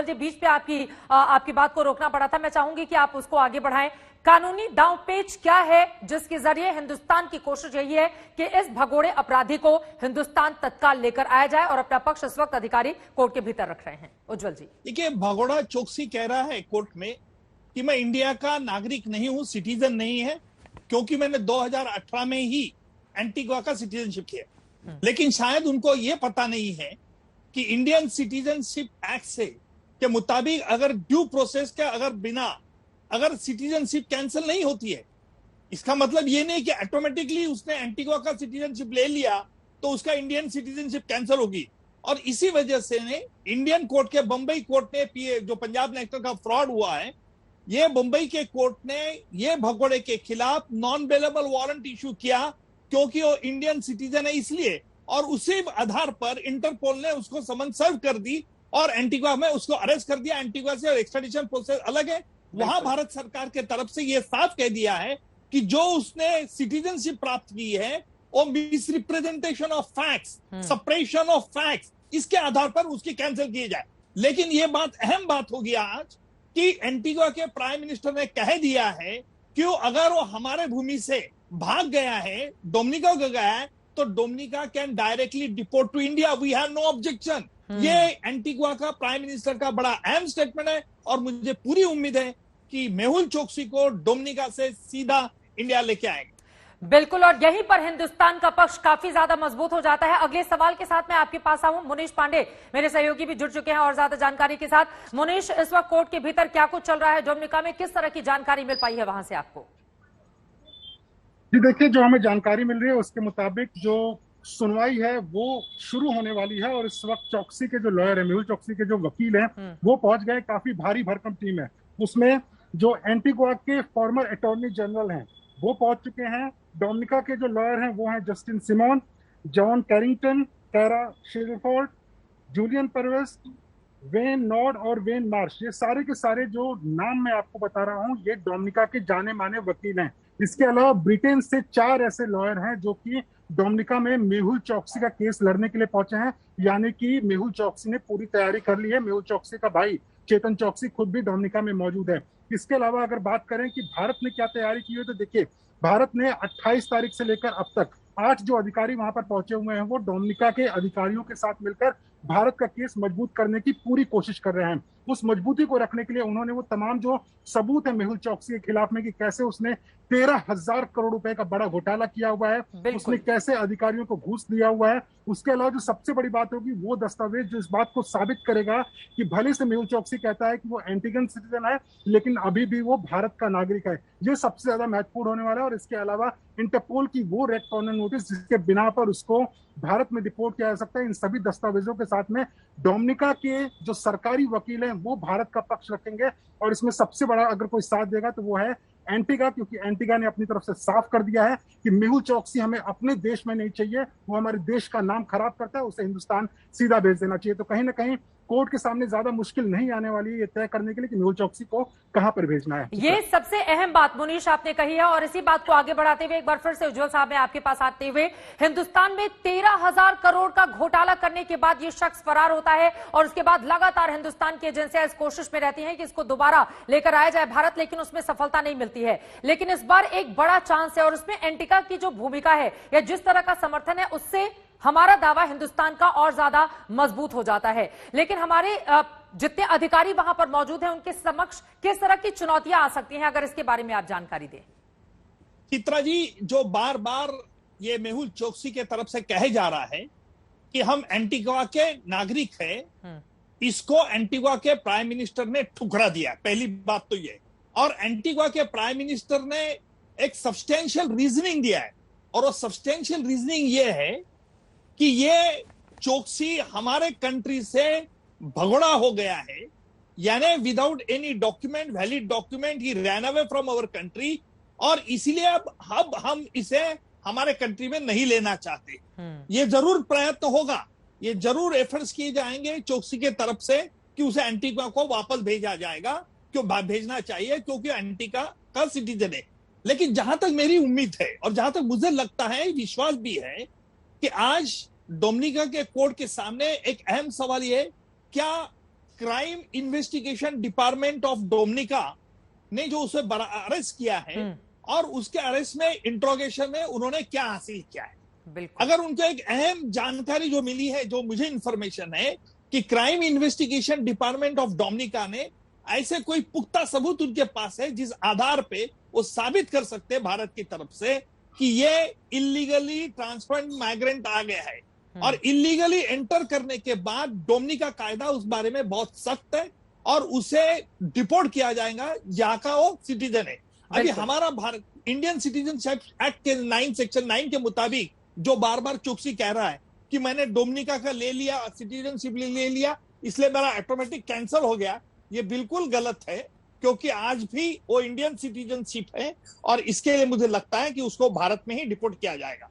उज्जवल जी, बीच पे आपकी बात को रोकना पड़ा था, मैं चाहूंगी कि आप उसको आगे बढ़ाएं। कानूनी दांवपेच क्या है जिसके जरिए हिंदुस्तान की कोशिश यही है कि इस भगोड़े अपराधी को हिंदुस्तान तत्काल लेकर आया जाए, और अपना पक्ष इस वक्त अधिकारी कोर्ट के भीतर रख रहे हैं। उज्जवल जी, देखिए, भगोड़ा चोकसी कह रहा है कोर्ट में कि मैं इंडिया का नागरिक नहीं हूं, सिटीजन नहीं है, क्योंकि मैंने 2018 में ही एंटीगुआ का सिटीजनशिप किया। लेकिन शायद उनको यह पता नहीं है कि इंडियन सिटीजनशिप एक्ट से के मुताबिक अगर ड्यू प्रोसेस के अगर सिटीजनशिप कैंसिल नहीं होती है, इसका मतलब ये नहीं कि ऑटोमेटिकली उसने एंटीगुआ का सिटीजनशिप ले लिया तो उसका इंडियन सिटीजनशिप कैंसिल होगी। और इसी वजह से ने इंडियन कोर्ट के बंबई कोर्ट ने जो पंजाब नेशनल का फ्रॉड हुआ है, ये बंबई के कोर्ट ने ये भगोड़े के खिलाफ नॉन बेलेबल वारंट इशू किया क्योंकि वो इंडियन सिटीजन है इसलिए, और उसी आधार पर इंटरपोल ने उसको समन सर्व कर दी और एंटीगुआ में उसको अरेस्ट कर दिया। एंटीगुआ से और एक्स्ट्राडिशन प्रोसेस अलग है। वहां भारत सरकार के तरफ से यह साफ कह दिया है कि जो उसने सिटीजनशिप प्राप्त की है वो misrepresentation of facts, suppression of facts, इसके आधार पर उसकी कैंसिल की जाए। लेकिन यह बात अहम बात होगी आज कि एंटीगुआ के प्राइम मिनिस्टर ने कह दिया है कि अगर वो हमारे भूमि से भाग गया है, डोमिनिका को गया है, तो Dominica can directly deport to India, we have no objection. ये एंटीगुआ का प्राइम मिनिस्टर का बड़ा अहम स्टेटमेंट है और मुझे पूरी उम्मीद है कि मेहुल चोकसी को डोमिनिका से सीधा इंडिया लेके आएंगे। बिल्कुल, और यहीं पर हिंदुस्तान का पक्ष काफी ज्यादा मजबूत हो जाता है। अगले सवाल के साथ मैं आपके पास आऊं, मुनीश पांडे मेरे सहयोगी भी जुड़ चुके हैं और ज्यादा जानकारी के साथ। मुनीश, इस वक्त कोर्ट के भीतर क्या कुछ चल रहा है डोमिनिका में, किस तरह की जानकारी मिल पाई है वहां से आपको? जी देखिए, जो हमें जानकारी मिल रही है उसके मुताबिक जो सुनवाई है वो शुरू होने वाली है, और इस वक्त चौकसी के जो लॉयर है, मेहुल चौकसी के जो वकील हैं, वो पहुंच गए। काफी भारी भरकम टीम है उसमें। जो एंटीगुआ के फॉर्मर अटॉर्नी जनरल हैं वो पहुंच चुके हैं। डोमिनिका के जो लॉयर हैं वो हैं Justin Simone, John Carrington, Kara Sherford, Julian परवेस, वेन नॉर्ड और वेन मार्श। ये सारे के सारे जो नाम मैं आपको बता रहा हूँ ये डोमिनिका के जाने माने वकील हैं। इसके अलावा ब्रिटेन से 4 ऐसे लॉयर हैं जो कि डोमिनिका में मेहुल चौकसी का केस लड़ने के लिए पहुंचे हैं। यानी कि मेहुल चौकसी ने पूरी तैयारी कर ली है। मेहुल चौकसी का भाई चेतन चौकसी खुद भी डोमिनिका में मौजूद है। इसके अलावा अगर बात करें कि भारत ने क्या तैयारी की है, तो देखिए, भारत ने 28 तारीख से लेकर अब तक 8 जो अधिकारी वहां पर पहुंचे हुए हैं वो डोमिनिका के अधिकारियों के साथ मिलकर भारत का केस मजबूत करने की पूरी कोशिश कर रहे हैं। उस मजबूती को रखने के लिए उन्होंने वो तमाम जो सबूत है मेहुल चौकसी के खिलाफ में कि कैसे उसने 13,000 करोड़ रुपए का बड़ा घोटाला किया हुआ है, उसने कैसे अधिकारियों को घूस दिया हुआ है, उसके अलावा जो सबसे बड़ी बात होगी वो दस्तावेज जो इस बात को साबित करेगा कि भले से मेहुल चौकसी कहता है कि वो एंटीगन सिटीजन है लेकिन अभी भी वो भारत का नागरिक है। ये सबसे ज्यादा महत्वपूर्ण होने वाला है। और इसके अलावा इंटरपोल की वो रेड कॉर्नर नोटिस जिसके बिना पर उसको भारत में डिपोर्ट किया जा सकता है, इन सभी दस्तावेजों के साथ में डोमिनिका के जो सरकारी वकील हैं वो भारत का पक्ष रखेंगे। और इसमें सबसे बड़ा अगर कोई साथ देगा तो वो है एंटीगा, क्योंकि एंटीगा ने अपनी तरफ से साफ कर दिया है कि मेहुल चौकसी हमें अपने देश में नहीं चाहिए, वो हमारे देश का नाम खराब करता है, उसे हिंदुस्तान सीधा भेज देना चाहिए। तो कहीं ना कहीं कोर्ट के सामने ज्यादा मुश्किल नहीं आने वाली है ये तय करने के लिए कि मेहुल चौकसी को कहां पर भेजना है। ये सबसे अहम बात मुनीश आपने कही है, और इसी बात को आगे बढ़ाते हुए एक बार फिर से उज्जवल साहब मैं आपके पास आते हुए, हिंदुस्तान में 13,000 करोड़ का घोटाला करने के बाद ये शख्स फरार होता है, और उसके बाद लगातार हिंदुस्तान की एजेंसियां इस कोशिश में रहती हैं कि इसको दोबारा लेकर आया जाए भारत, लेकिन उसमें सफलता नहीं मिलती है। लेकिन इस बार एक बड़ा चांस है, और उसमें एंटीगा की जो भूमिका है या जिस तरह का समर्थन है उससे हमारा दावा हिंदुस्तान का और ज्यादा मजबूत हो जाता है। लेकिन हमारे जितने अधिकारी वहां पर मौजूद हैं उनके समक्ष किस तरह की चुनौतियां आ सकती हैं, अगर इसके बारे में आप जानकारी दें। चित्रा जी, जो बार बार ये मेहुल चोकसी के तरफ से कहे जा रहा है कि हम एंटीगुआ के नागरिक हैं, इसको एंटीगुआ के प्राइम मिनिस्टर ने ठुकरा दिया। पहली बात तो ये, और एंटीगुआ के प्राइम मिनिस्टर ने एक सब्सटेंशियल रीजनिंग दिया है, और वो सब्सटेंशियल रीजनिंग ये है कि ये चोकसी हमारे कंट्री से भगोड़ा हो गया है, यानी without any document, valid document, he ran away from our country, और इसीलिए अब हम इसे हमारे कंट्री में नहीं लेना चाहते। ये जरूर प्रयत्न होगा, ये जरूर एफर्ट्स किए जाएंगे चोकसी के तरफ से कि उसे एंटीगा को वापस भेजा जाएगा, क्यों भेजना चाहिए, क्योंकि एंटीगा का सिटीजन है। लेकिन जहां तक मेरी उम्मीद है और जहां तक मुझे लगता है, विश्वास भी है कि आज डोमिनिका के कोर्ट के सामने एक अहम सवाल ये, क्या crime investigation department of Dominica ने जो उसे अरेस्ट किया है और उसके अरेस्ट में इंट्रोगेशन में उन्होंने क्या हासिल किया है। अगर उनको एक अहम जानकारी जो मिली है, जो मुझे इंफॉर्मेशन है कि crime investigation department of Dominica ने ऐसे कोई पुख्ता सबूत उनके पास है जिस आधार पे वो साबित कर सकते हैं भारत की तरफ से कि ये इलीगली ट्रांसफर्ड माइग्रेंट आ गया है और इलीगली एंटर करने के बाद डोमिनिका कायदा उस बारे में बहुत सख्त है और उसे डिपोर्ट किया जाएगा जहां का वो सिटीजन है। अभी हमारा भारत इंडियन सिटीजनशिप एक्ट के 9 सेक्शन 9 के मुताबिक जो बार बार चौकसी कह रहा है कि मैंने डोमिनिका का ले लिया, सिटीजनशिप ले लिया, इसलिए मेरा ऑटोमेटिक कैंसिल हो गया, ये बिल्कुल गलत है क्योंकि आज भी वो इंडियन सिटीजनशिप है और इसके लिए मुझे लगता है कि उसको भारत में ही डिपोर्ट किया जाएगा।